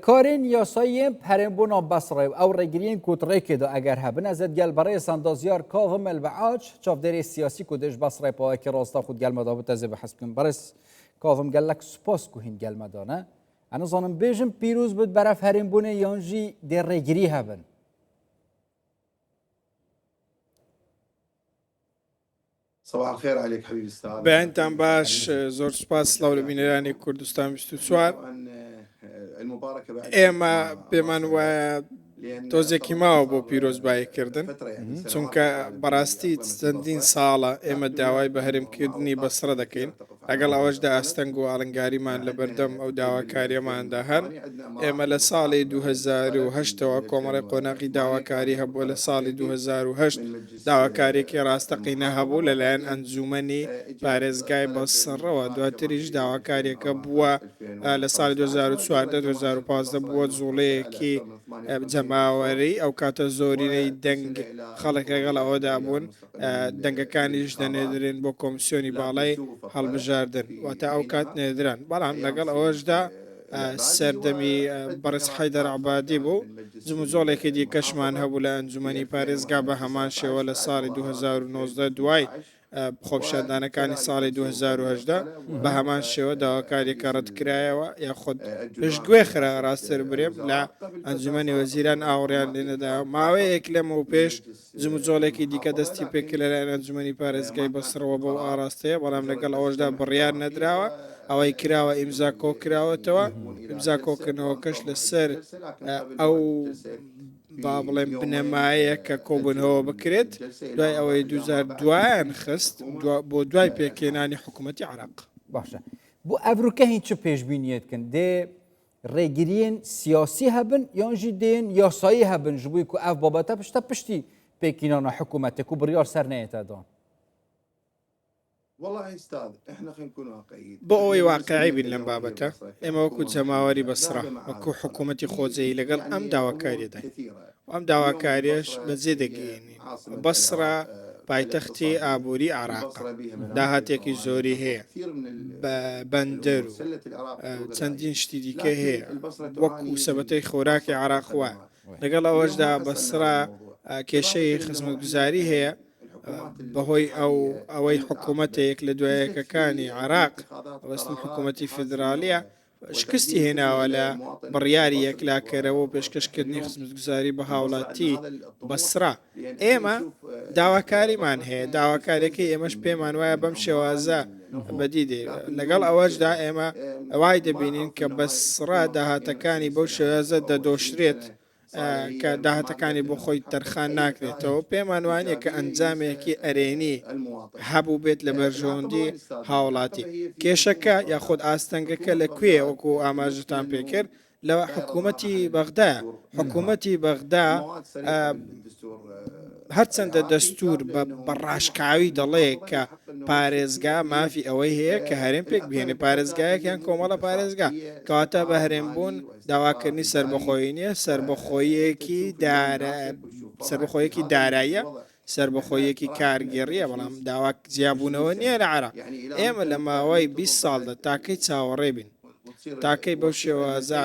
کارین یاسایی پرنبونا بصره او رگرین کوتره که دا اگر هبن از گل برای سندازیار کاظم البعاج چافداری سیاسی کودش بصره پای که راستا خود گل مدابط از بحث کن برس کاظم گل لک سپاس کوهین گل مدانه انا ظنم بیجم پیروز بود برای پرنبونه یانجی در رگری هبن. صباح الخير عليك حبيبي استاذ. بأنتم باش زور سپاس لەو بینەرانی کوردستان 24 ئێمە پێمان وایە تۆزێکی ماوە بۆ پیرۆزباییکردن چونکە بەڕاستی چەندین ساڵە ئێمە داوای بە هەرێمکردنی بەسرە دەکەین لەگەڵ ئەوەشدا ئەستەنگ و ئاڵنگاریمان لە بەردەم ئەو داواکاریەماندا هەن ئێمە لە ساڵی 2008ەوە کۆمەڵی قۆناغی داواکاری هەبووە لە ساڵی 2008 داواکارێکی ڕاستەقینە هەبوو لەلایەن ئەنجومەنی پارێزگای بەسڕەوە دواتریش داواکاریەکە بووە لە ساڵی 2014 بووە جوڵەیەکی جەماوەری ئەو کاتە زۆرینەی دەنگ خەڵک لەگەڵ ئەوەدا بوون دەنگەکانیش دەنێدرێن بۆ کۆمسیۆنی باڵای هەڵبژاردن واتە ئەو کات نێدران بەڵام لەگەڵ ئەوەشدا سەردەمی بەڕێز حەیدەر عەبادی بوو جموزۆڵێکی دیکەشمان هەبوو لە ئەنجومەنی پارێزگا بە هەمان شێوە لە ساڵی 2019 دوای خۆپشاردانەکانی ساڵی 2010 بە هەمان شێوە داواکاریەکە ڕەتکرایەوە یاخود پشتگوێ خرا ڕاستتر برێم لە ئەنجومەنی وەزیران ئاوڕیان لێنەدا ماوەیەک لەمە و پێش جموجۆڵێکی دیکە دەستی پێکرد لەلایەن ئەنجومەنی پارێزگای بەسڕەوە بەو ئاراستەیە بەڵام لەگەڵ ئەوەشدا بڕیار نەدراوە ئەوەی کراوە ئیمزا کۆکراوەتەوە ئیمزا کۆکردنەوەکەش لەسەر ئەو با بڵێم بنەمایە کە کۆبوونەوە بکرێت دوای ئەوەی 2002 خست بۆ دوای پێکێنانی حکوومەتی عێراق. باشە بۆ ئەڤروکە هیچ چ پێشبینیەتکن دێ ڕێگریین سیاسی هەبن یانژی دێن یاسایی هەبن ji بووی ku ev babete pişta piştî pêkînana hikûmetê ku biryar ser neyete dan. بۆ ئەوەی واقعی بین لەم بابەتە ئێمە وەکو جەماوەری بەسرە وەکو حکوومەتی خۆجەیی لەگەڵ ئەم داواکاریەدای ئەم داواکاریش بەجێ دەگەێنین بەسرە پایتەختی ئابووری عێراق داهاتێکی زۆری هەیە بەندەر و چەندین شتی دیکە هەیە وەکو سەبەتەی خۆراکی عێراق وایە لەگەڵ ئەوەشدا بەسرە کێشەی خزمەتگوزاری هەیە بەهۆی ئەوەی حکوومەتێک لە دوایەکەکانی عێراق وەستم حکوومەتی فدرالیە شکستی هێناوە لە بڕیاری یەکلاکەرەوە و پێشکەشکردنی خزمەتگوزاری بە هاوڵاتی بەسرا ئێمە داواکاریمان هەیە داواکارێکی ئێمەش پێمان وایە بەم شێوازە بەدیدێ لەگەڵ ئەوەشدا ئێمە ئەوای دەبینین کە بەسرا داهاتەکانی بەو شێوازە دەدۆشرێت کە داهاتەکانی بۆ خۆی تەرخان ناکرێتەوە پێمان وانە کە ئەنجامێکی ئەرێنی هەبوو بێت لە بەرژەوەندی هاوڵاتی کێشەکە یاخود ئاستەنگەکە لەکوێ وەکو ئاماژتان پێکرد لە حکوومەتی بەغدا حکوومەتی بەغدا هەرچەندە دەستور بە ڕاشکاوی دەڵێ کە پارێزگا مافی ئەوەی هەیە کە هەرێم پێک بهێنێ پارێزگایەکیان کۆمەڵە پارێزگا کەواتە بە هەرێمبوون داواکردنی سربەخۆیی نییە سربەخۆیەکی داراییە سربەخۆیەکی کارگێڕیە بەڵام داوا جیابوونەوە نییە لە عێراق ئێمە لە ماوەی 20 ساڵدا تاکەی چاوەڕێ بین تاکەی بەو شێوازە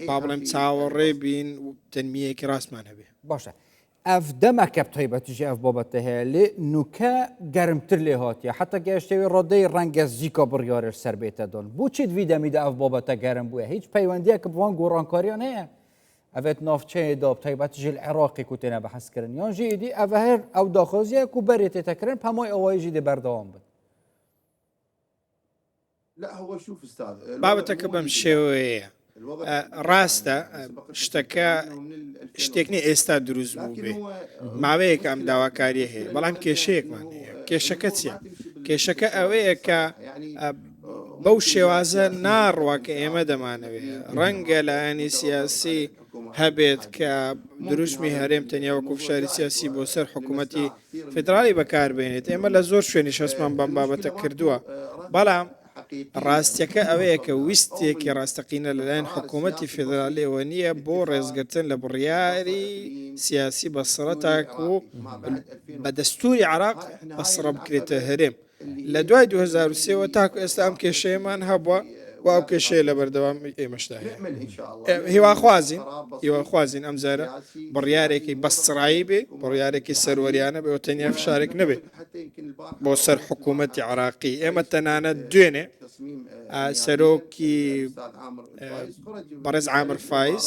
با بڵێم چاوەڕێ بین و تەنمیەکی ڕاستمان هەبێ. باشە ئەف دەمەکە تایبەتیژی ئەف بابەتە هەیە لێ نوکە گەرمتر لێ هاتیە حتا گەشتەوەی ڕۆدەی ڕەنگە زیکە بڕیارش سەر بێتە دۆن بۆچیت وی دەمیدا ئەف بابەتە گەرم بووە هیچ پەیوەندیە کە بوان گۆڕانکاریان هەیە ئەvێت ناوچەیەدا تایبەتیژی عێراقی کو تێنە بەحەسکردن یانژی ئیدی ئەڤە هەر ئەو داخۆزیە کو بەرێ تێتەکردن هەمووی ئەوەیژی دێ بەردەوام بن. بابەتەکە بەم شێوەیە ڕاستە شتەکە شتێکنی ئێستا دروست بوو بێ ماوەیەک ئەم داواکاریە هەیە بەڵام کێشەیەکمان هەیە کێشەکە چییە؟ کێشەکە ئەوەیە کە بەو شێوازە ناڕوە کە ئێمە دەمانەوێت ڕەنگە لایەنی سیاسی هەبێت کە دروستمی هەرێم تەنیا وەکو فشاری سیاسی بۆ سەر حکوومەتی فدرالی بەکاربێنێت ئێمە لە زۆر شوێنی شەسمان بەم بابەتە کردووە بەڵام ڕاستیەکە ئەوەیە کە ویستێکی ڕاستەقینە لەلایەن حکوومەتی فدرالیەوە نییە بۆ ڕێزگرتن لە بڕیاری سیاسی بەسرە تاکو و بە دەستوری عێراق بەسرە بکرێتە هەرێم لە دوای 2023 تاکو ئێستا ئەم کێشەیەمان هەبووە واو کێشەیە لە بەردەوام ئێمەشدا هەیە. نأمل إن شاء الله هیواخوازین ئەم جارە بڕیارێکی بەستڕایی بێ بڕیارێکی سەروەریانە بێ و تەنیا فشارێک نەبێ بۆ سەر حکوومەتی عراقی. ئێمە تەنانەت دوێنێ سەرۆکی بەڕێز عامر فایز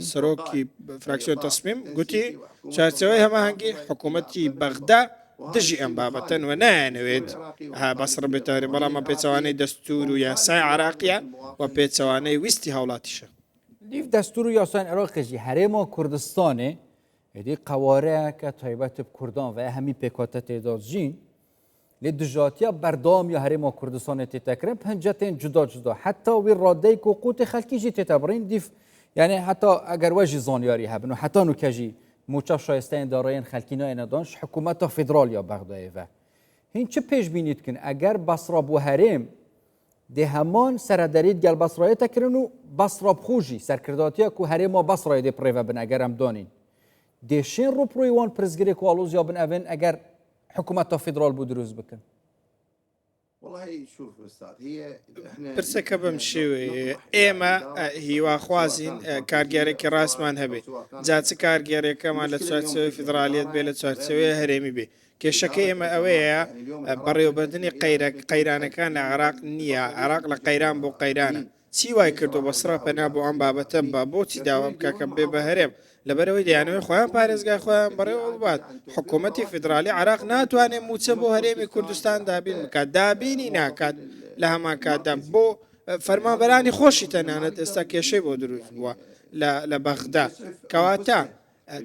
سەرۆکی فراکسیۆن تەسمیم گوتی چارچەوەی هەماهەنگی حکوومەتی بەغدا دژی ئەم بابەتەن و نایەنەوێت بەسڕ بێتەوەێ بەڵام ئەم پێچەوانەی دەستور و یاسای عراقیە و پێچەوانەی ویستی هاوڵاتیشە. لیف دەستور و یاسایên Iraqê herêma Kurdistanê êdî qewareyeke taybet bi Kurdan ve hemî pêkhate têda jîn lê dijatiya berdam ya herêma Kurdistanê tê tekirin pencetên cuda cuda heta wî radeyê ku qûtê xelkî jî tê tebirîn dîf yani heta eger we jî zanyarî hebin û heta nûke jî موچا شایستین دارایین خلکینا ایندانش حکومت فدرال یا بغداد و هین چه پیش بینید کن اگر بصرا بو هرم ده همان سردارید گل بصرای تکرن و بصرا بخوجی سرکرداتیا کو هرم ما بصرای ده پریو بن اگر هم دانین دشین رو پرویوان پرزگری کوالوز یا بن اون اگر حکومت فدرال بو دروز بکن. والله شوف استاذ هي احنا پرسەکە بەم شێوەیە ئێمە هیواخوازین کارگەرێکی ڕاستمان هەبێ جا چ کارگەرێکەمان لە چوارچەوەی فیدرالیەت بێ لە چوارچەوەی هەرێمی بێ. کێشەکە ئێمە ئەوەیە بەڕێوەبردننی قەیرانەکان لە عراق نییە. عراق لە قەیران بۆ قەیرانە چی وای کردو بەسرا پەنا بۆ ئەم بابەتە بە بۆچی داوا بکە کە بێ بە هەرێم لەبەرەوەی دەیانەوەی خۆیان پارێزگای خۆیان بەڕێوە بات. حکوومەتی فیدرالی عراق ناتوانێت موچە بۆ هەرێمی کوردستان دابین بکات دابینی ناکات لە هەمان کاتدا بۆ فەرمانبەرانی خۆشی تەنانەت ئێستا کێشەی بۆ دروست بووە لە بەغدا کەواتە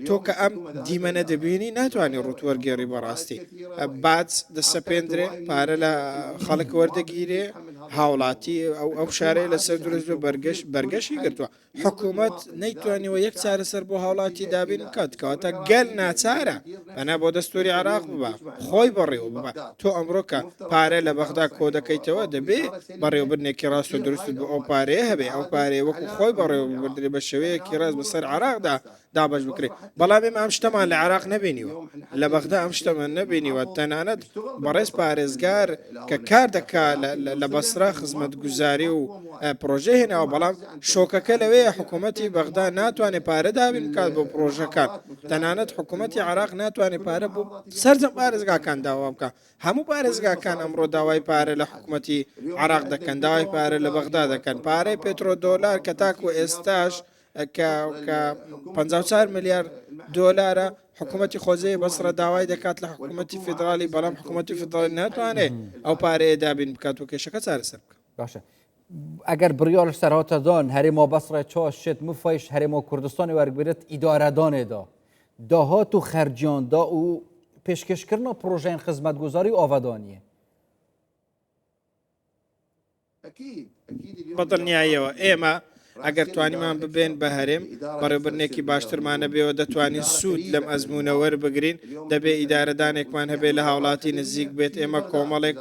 تۆ کە ئەم دیمەنە دەبینی ناتوانانی ڕوتوەرگێڕی بەڕاستی باج دەسەپێندرێ پارە لە خەڵک وەردەگیرێ هاوڵاتی ئەو شارەیە لەسەر دروست بە بەرگەشی گرتووە. حکوومەت نەیتوانیەوە یەک چارەسەر بۆ هاوڵاتی دابین بکات کەواتە گەل ناچارە بەنا بۆ دەستوری عراق ببە خۆی بەڕێوە ببە. تۆ ئەمڕۆکە پارە لە بەغدا کۆ دەکەیتەوە دەبێ بەڕێوەبرنێکی ڕاست و دروست بۆ ئەو پارەیە هەبێ ئەو پارەیە وەکو خۆی بەڕێوە ببردرێ بە شێوەیەکی ڕاست بەسەر عراقدا دابش بکرێ. بەڵام ئێمە ئەم شتەمان لە عراق نەبینیوە لە بەغدا ئەم شتەمان نەبینیوە تەنانەت بەڕێز پارێزگار کە کار دەکا لە بەسرا خزمەت گوزاری و پرۆژە هێناوە بەڵام شۆکەکە لەوەیە حکوومەتی بەغدا ناتوانێت پارە دابین بکات بۆ پرۆژەکان تەنانەت حکوومەتی عراق ناتوانێت پارە بۆ سەرجەم پارێزگاکان داوا بکە. هەموو پارێزگاکان ئەمڕۆ داوای پارە لە حکوومەتی عراق دەکەن داوای پارە لە بەغدا دەکەن پارەی پێترۆ دۆلار کە تاکو ئێستاش کە 54 ملیار دۆلارە حکوومەتی خۆزەی بەسرە داوای دەکات لە حکوومەتی فیدرالی بەڵام حکوومەتی فیدرالی ناتوانێت ئەو پارەیە دابین بکات و کێشەکە چارەسەر بکە. باشە ئەگەر بڕیارش سەرهاتەدان هەرێما بەسڕە چاش شێت مفایش هەرێما کوردستانی وەرگێت ئیدارەدانێدا داهات و خەرجیاندا و پێشکەشکردنە پرۆژەیان خزمەتگوزاری و ئاوادانیە بەدڵنیاییەوە ئێمە ئەگەر توانیمان ببێن بە هەرێم بەڕێوەبرنێکی باشترمانە بێەوە دەتوانین سوود لەم ئەزمونە وەربگرین دەبێ ئیدارەدانێکمان هەبێ لە هاوڵاتی نزیک بێت. ئێمە کۆمەڵێک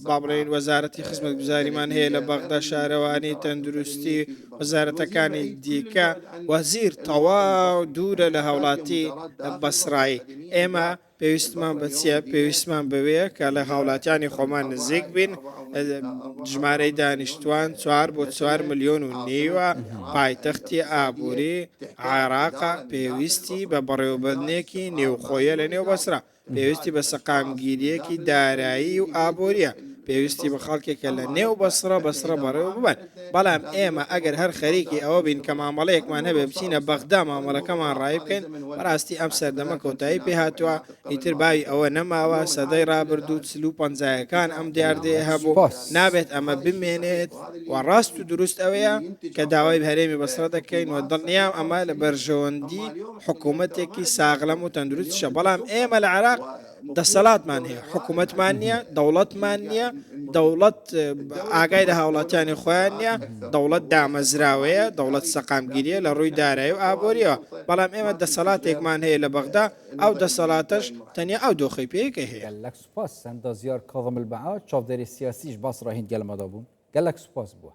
بابڕین وەزارەتی خزمەت گوزاریمان هەیە لە بەغدا شارەوانی تەندروستی وەزارەتەکانی دیکە وەزیر تەواو دوورە لە هاوڵاتی بەسڕایی. ئێمە پێویستمان بەچیە پێویستمان بوەیە کە لە هاوڵاتیانی خۆمان نزیک بین ژمارەی دانیشتوان 4 بۆ 4 ملیۆن و نیوە پایتەختی ئابووری عێراقا پێویستی بە بەڕێوەبردنێکی نێوخۆیە لە نێو بەسرا پێویستی بە سەقامگیریەکی دارایی و ئابووریە پێویستی بە خەڵکێکە لە نێو بەسرە بەڕێوە ببن. بەڵام ئێمە ئەگەر هەر خەریکی ئەوە بین کە مامەڵەیەکمان هەبێ بچینە بەغدا مامەڵەکەمان ڕای بکەین بەڕاستی ئەم سەردەمە کۆتایی پێ هاتووە ئیتر باوی ئەوە نەماوە سەدەی ڕابردوو 50 ئەم دیاردەیە هەبوو نابێت ئەمە بمێنێت و ڕاست و دروست ئەوەیە کە داوای هەرێمی بەسرە دەکەین و دڵنیام ئەمە لە بەرژەوەندی حکوومەتێکی ساغڵەم و تەندروستشە. بەڵام ئێمە لە عێراق دەسەڵاتمان هەیە حکوومەتمان نییە دەوڵەتمان نییە دەوڵەت ئاگای لە هاوڵاتیانی خۆیان نییە دەوڵەت دامەزراوەیە دەوڵەت سەقامگیریە لە ڕووی دارایی و ئابووریەوە. بەڵام ئێمە دەسەڵاتێکمان هەیە لە بەغدا ئەو دەسەڵاتەش تەنیا ئەو دۆخی پێیەکە هەیە. گەلەک سوپاس هەندە زیار کاظم البەعا چاودێری سیاسیش باسڕە هین گەلمەدا بوون گەلەک سوپاس بووە.